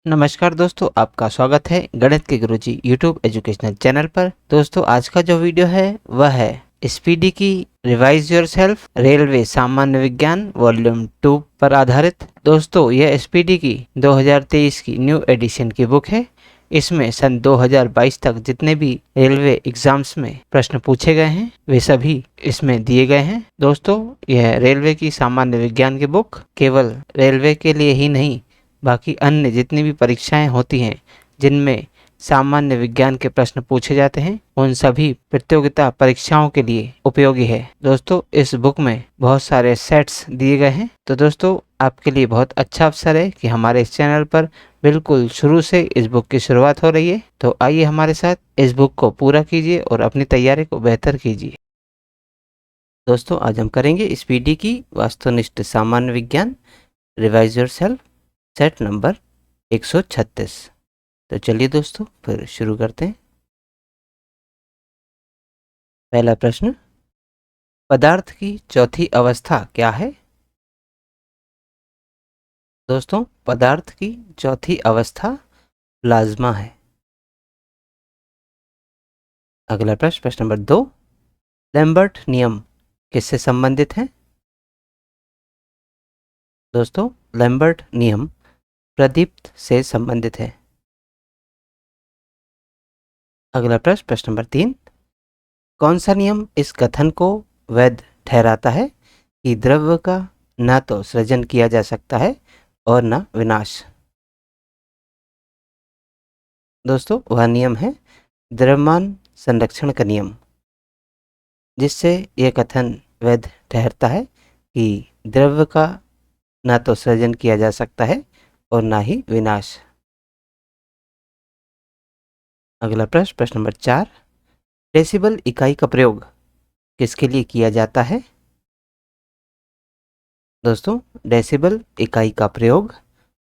नमस्कार दोस्तों, आपका स्वागत है गणित के गुरुजी यूट्यूब एजुकेशनल चैनल पर। दोस्तों, आज का जो वीडियो है वह है स्पीडी की रिवाइज योरसेल्फ रेलवे सामान्य विज्ञान वॉल्यूम 2 पर आधारित। दोस्तों, यह स्पीडी की 2023 की न्यू एडिशन की बुक है। इसमें सन 2022 तक जितने भी रेलवे एग्जाम्स में प्रश्न पूछे गए हैं वे सभी इसमें दिए गए हैं। दोस्तों, यह रेलवे की सामान्य विज्ञान की बुक केवल रेलवे के लिए ही नहीं, बाकी अन्य जितनी भी परीक्षाएं होती हैं जिनमें सामान्य विज्ञान के प्रश्न पूछे जाते हैं उन सभी प्रतियोगिता परीक्षाओं के लिए उपयोगी है। दोस्तों, इस बुक में बहुत सारे सेट्स दिए गए हैं, तो दोस्तों आपके लिए बहुत अच्छा अवसर है कि हमारे इस चैनल पर बिल्कुल शुरू से इस बुक की शुरुआत हो रही है। तो आइए हमारे साथ इस बुक को पूरा कीजिए और अपनी तैयारी को बेहतर कीजिए। दोस्तों, आज हम करेंगे स्पीडी की वस्तुनिष्ठ सामान्य विज्ञान रिवाइज योरसेल्फ सेट नंबर 136। तो चलिए दोस्तों फिर शुरू करते हैं। पहला प्रश्न, पदार्थ की चौथी अवस्था क्या है? दोस्तों, पदार्थ की चौथी अवस्था प्लाज्मा है। अगला प्रश्न, प्रश्न नंबर 2, लैम्बर्ट नियम किससे संबंधित है? दोस्तों, लैम्बर्ट नियम प्रदीप्त से संबंधित है। अगला प्रश्न, प्रश्न नंबर 3, कौन सा नियम इस कथन को वैध ठहराता है कि द्रव्य का न तो सृजन किया जा सकता है और न विनाश? दोस्तों, वह नियम है द्रव्यमान संरक्षण का नियम, जिससे यह कथन वैध ठहरता है कि द्रव्य का न तो सृजन किया जा सकता है और ना ही विनाश। अगला प्रश्न, प्रश्न नंबर 4, डेसिबल इकाई का प्रयोग किसके लिए किया जाता है? दोस्तों, डेसिबल इकाई का प्रयोग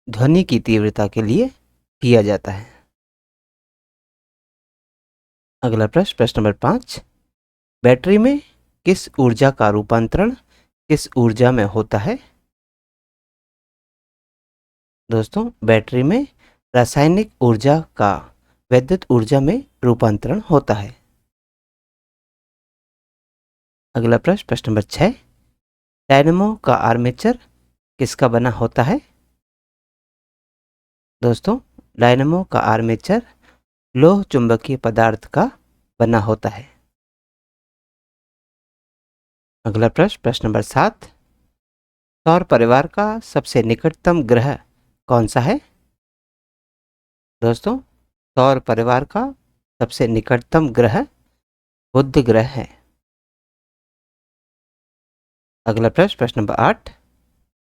ध्वनि की तीव्रता के लिए किया जाता है। अगला प्रश्न, प्रश्न नंबर 5, बैटरी में किस ऊर्जा का रूपांतरण किस ऊर्जा में होता है? दोस्तों, बैटरी में रासायनिक ऊर्जा का विद्युत ऊर्जा में रूपांतरण होता है। अगला प्रश्न, प्रश्न नंबर 6, डायनेमो का आर्मेचर किसका बना होता है? दोस्तों, डायनेमो का आर्मेचर लोह चुंबकीय पदार्थ का बना होता है। अगला प्रश्न, प्रश्न नंबर 7, सौर परिवार का सबसे निकटतम ग्रह कौन सा है? दोस्तों, सौर परिवार का सबसे निकटतम ग्रह बुध ग्रह है। अगला प्रश्न, प्रश्न नंबर 8,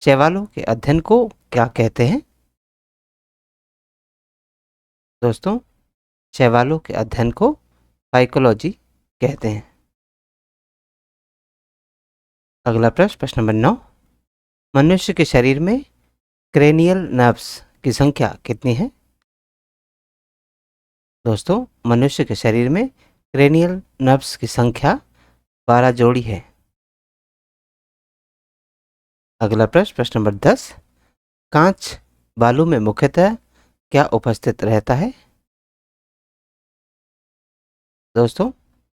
शैवालों के अध्ययन को क्या कहते हैं? दोस्तों, शैवालों के अध्ययन को फाइकोलॉजी कहते हैं। अगला प्रश्न, प्रश्न नंबर 9, मनुष्य के शरीर में क्रेनियल नर्व्स की संख्या कितनी है? दोस्तों, मनुष्य के शरीर में क्रेनियल नर्व्स की संख्या 12 जोड़ी है। अगला प्रश्न, प्रश्न नंबर 10, कांच बालू में मुख्यतः क्या उपस्थित रहता है? दोस्तों,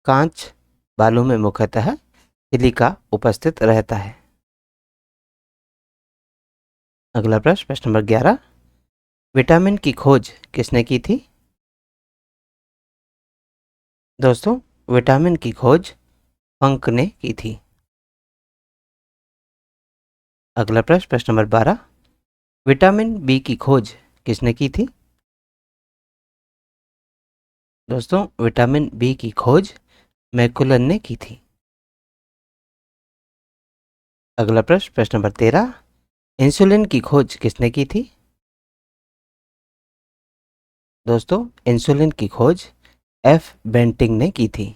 कांच बालू में मुख्यतः सिलिका उपस्थित रहता है। अगला प्रश्न, प्रश्न नंबर 11, विटामिन की खोज किसने की थी? दोस्तों, विटामिन की खोज फंक ने की थी। अगला प्रश्न, प्रश्न नंबर 12, विटामिन बी की खोज किसने की थी? दोस्तों, विटामिन बी की खोज मैकुलन ने की थी। अगला प्रश्न, प्रश्न नंबर 13, इंसुलिन की खोज किसने की थी? दोस्तों, इंसुलिन की खोज एफ बेंटिंग ने की थी।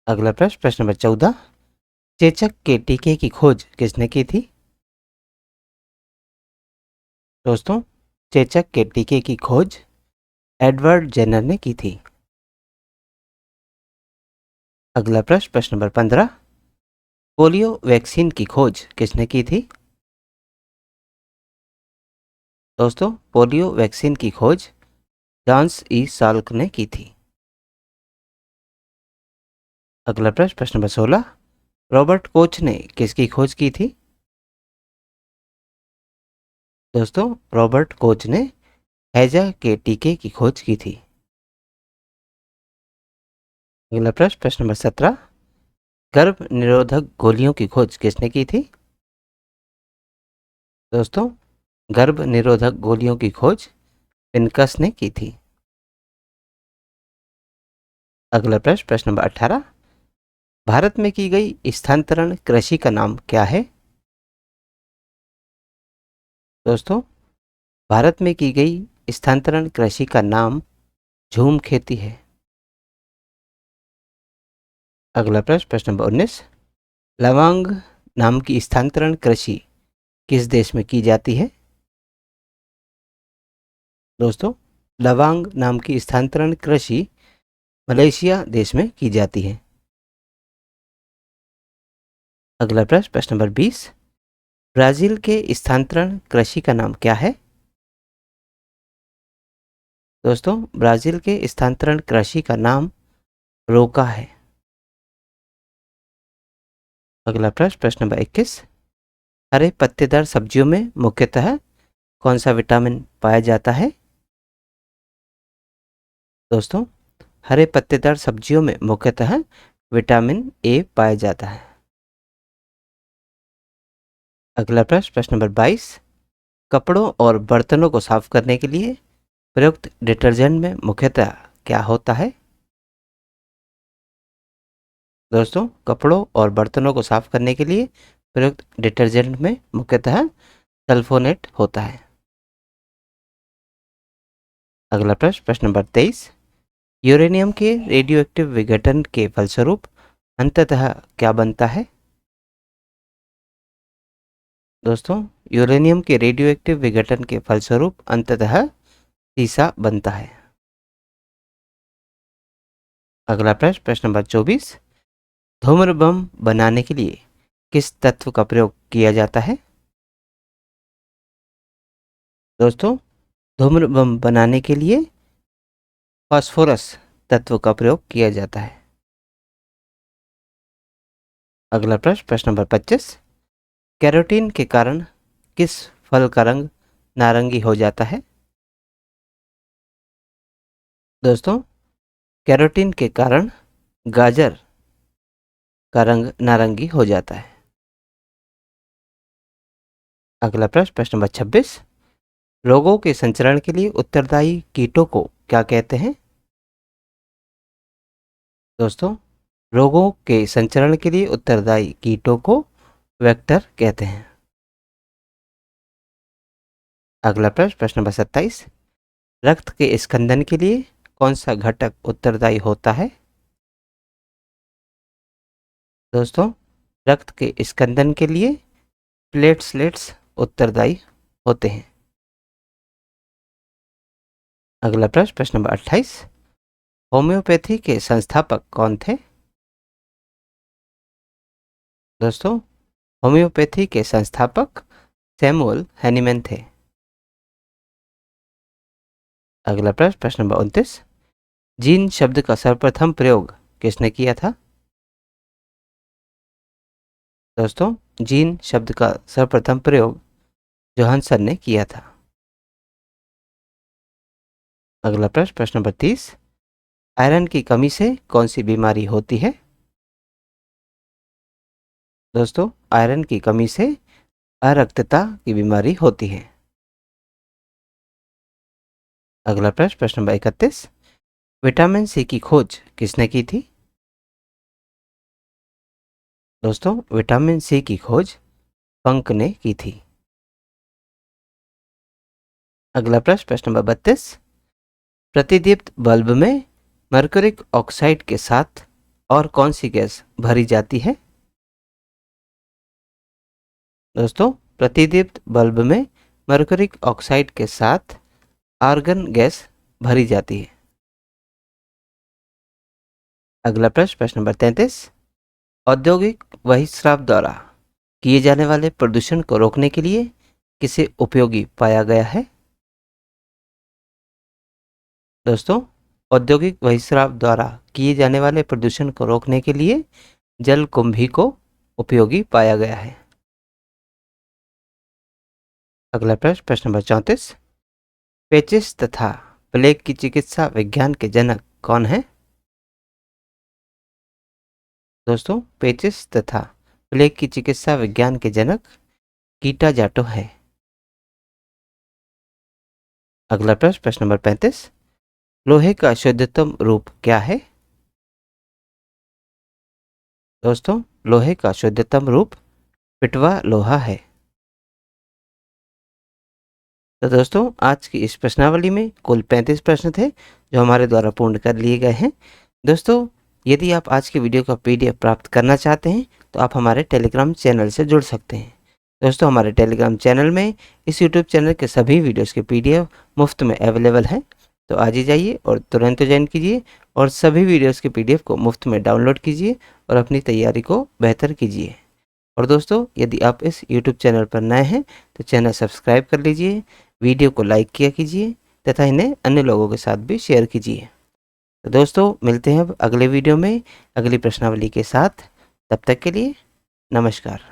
अगला प्रश्न, प्रश्न नंबर 14, चेचक के टीके की खोज किसने की थी? दोस्तों, चेचक के टीके की खोज एडवर्ड जेनर ने की थी। अगला प्रश्न, प्रश्न नंबर 15, पोलियो वैक्सीन की खोज किसने की थी? दोस्तों, पोलियो वैक्सीन की खोज जॉन्स ई साल्क ने की थी। अगला प्रश्न, प्रश्न नंबर 16, रॉबर्ट कोच ने किसकी खोज की थी? दोस्तों, रॉबर्ट कोच ने हैजा के टीके की खोज की थी। अगला प्रश्न, प्रश्न नंबर 17, गर्भ निरोधक गोलियों की खोज किसने की थी? दोस्तों, गर्भ निरोधक गोलियों की खोज पिनकस ने की थी। अगला प्रश्न, प्रश्न नंबर 18, भारत में की गई स्थानांतरण कृषि का नाम क्या है? दोस्तों, भारत में की गई स्थानांतरण कृषि का नाम झूम खेती है। अगला प्रश्न, प्रश्न नंबर 19, लवंग नाम की स्थानांतरण कृषि किस देश में की जाती है? दोस्तों, लवांग नाम की स्थानांतरण कृषि मलेशिया देश में की जाती है। अगला प्रश्न, प्रश्न नंबर 20, ब्राजील के स्थानांतरण कृषि का नाम क्या है? दोस्तों, ब्राजील के स्थानांतरण कृषि का नाम रोका है। अगला प्रश्न, प्रश्न नंबर 21, हरे पत्तेदार सब्जियों में मुख्यतः कौन सा विटामिन पाया जाता है? दोस्तों, हरे पत्तेदार सब्जियों में मुख्यतः विटामिन ए पाया जाता है। अगला प्रश्न, प्रश्न नंबर 22, कपड़ों और बर्तनों को साफ करने के लिए प्रयुक्त डिटर्जेंट में मुख्यतः क्या होता है? दोस्तों, कपड़ों और बर्तनों को साफ करने के लिए प्रयुक्त डिटर्जेंट में मुख्यतः सल्फोनेट होता है। अगला प्रश्न, प्रश्न नंबर 23, यूरेनियम के रेडियोएक्टिव विघटन के फलस्वरूप अंततः क्या बनता है? दोस्तों, यूरेनियम के रेडियोएक्टिव विघटन के फलस्वरूप अंततः सीसा बनता है। अगला प्रश्न, प्रश्न नंबर 24, धूम्र बम बनाने के लिए किस तत्व का प्रयोग किया जाता है? दोस्तों, धूम्र बम बनाने के लिए फास्फोरस तत्व का प्रयोग किया जाता है। अगला प्रश्न, प्रश्न नंबर 25, कैरोटीन के कारण किस फल का रंग नारंगी हो जाता है? दोस्तों, कैरोटीन के कारण गाजर का रंग नारंगी हो जाता है। अगला प्रश्न, प्रश्न नंबर 26, रोगों के संचरण के लिए उत्तरदायी कीटों को क्या कहते हैं? दोस्तों, रोगों के संचरण के लिए उत्तरदायी कीटों को वेक्टर कहते हैं। अगला प्रश्न, प्रश्न नंबर 27, रक्त के स्कंदन के लिए कौन सा घटक उत्तरदायी होता है? दोस्तों, रक्त के स्कंदन के लिए प्लेटलेट्स उत्तरदायी होते हैं। अगला प्रश्न, प्रश्न नंबर 28, होम्योपैथी के संस्थापक कौन थे? दोस्तों, होम्योपैथी के संस्थापक सैमुअल हैनीमैन थे। अगला प्रश्न, प्रश्न नंबर 29, जीन शब्द का सर्वप्रथम प्रयोग किसने किया था? दोस्तों, जीन शब्द का सर्वप्रथम प्रयोग जोहानसन ने किया था। अगला प्रश्न, प्रश्न नंबर 30, आयरन की कमी से कौन सी बीमारी होती है? दोस्तों, आयरन की कमी से अरक्तता की बीमारी होती है। अगला प्रश्न, प्रश्न नंबर 31, विटामिन सी की खोज किसने की थी? दोस्तों, विटामिन सी की खोज पंक ने की थी। अगला प्रश्न, प्रश्न नंबर 32, प्रतिदीप्त बल्ब में मरकरिक ऑक्साइड के साथ और कौन सी गैस भरी जाती है? दोस्तों, प्रतिदीप्त बल्ब में मरकरिक ऑक्साइड के साथ आर्गन गैस भरी जाती है। अगला प्रश्न, प्रश्न नंबर 33, औद्योगिक बहिस्राव द्वारा किए जाने वाले प्रदूषण को रोकने के लिए किसे उपयोगी पाया गया है? दोस्तों, औद्योगिक बहिस्राव द्वारा किए जाने वाले प्रदूषण को रोकने के लिए जल कुंभी को उपयोगी पाया गया है। अगला प्रश्न, प्रश्न नंबर 34। पेचिस तथा प्लेग की चिकित्सा विज्ञान के जनक कौन है? दोस्तों, पेचिस तथा प्लेग की चिकित्सा विज्ञान के जनक कीटा जाटो है। अगला प्रश्न, प्रश्न नंबर 35। लोहे का शुद्धतम रूप क्या है? दोस्तों, लोहे का शुद्धतम रूप पिटवा लोहा है। तो दोस्तों, आज की इस प्रश्नावली में कुल 35 प्रश्न थे जो हमारे द्वारा पूर्ण कर लिए गए हैं। दोस्तों, यदि आप आज की वीडियो का PDF प्राप्त करना चाहते हैं तो आप हमारे टेलीग्राम चैनल से जुड़ सकते हैं। दोस्तों, हमारे टेलीग्राम चैनल में इस यूट्यूब चैनल के सभी वीडियोस के PDF मुफ्त में अवेलेबल है। तो आज ही जाइए और तुरंत ज्वाइन कीजिए और सभी वीडियोस के PDF को मुफ्त में डाउनलोड कीजिए और अपनी तैयारी को बेहतर कीजिए। और दोस्तों, यदि आप इस YouTube चैनल पर नए हैं तो चैनल सब्सक्राइब कर लीजिए, वीडियो को लाइक किया कीजिए तथा इन्हें अन्य लोगों के साथ भी शेयर कीजिए। तो दोस्तों, मिलते हैं अब अगले वीडियो में अगली प्रश्नावली के साथ। तब तक के लिए नमस्कार।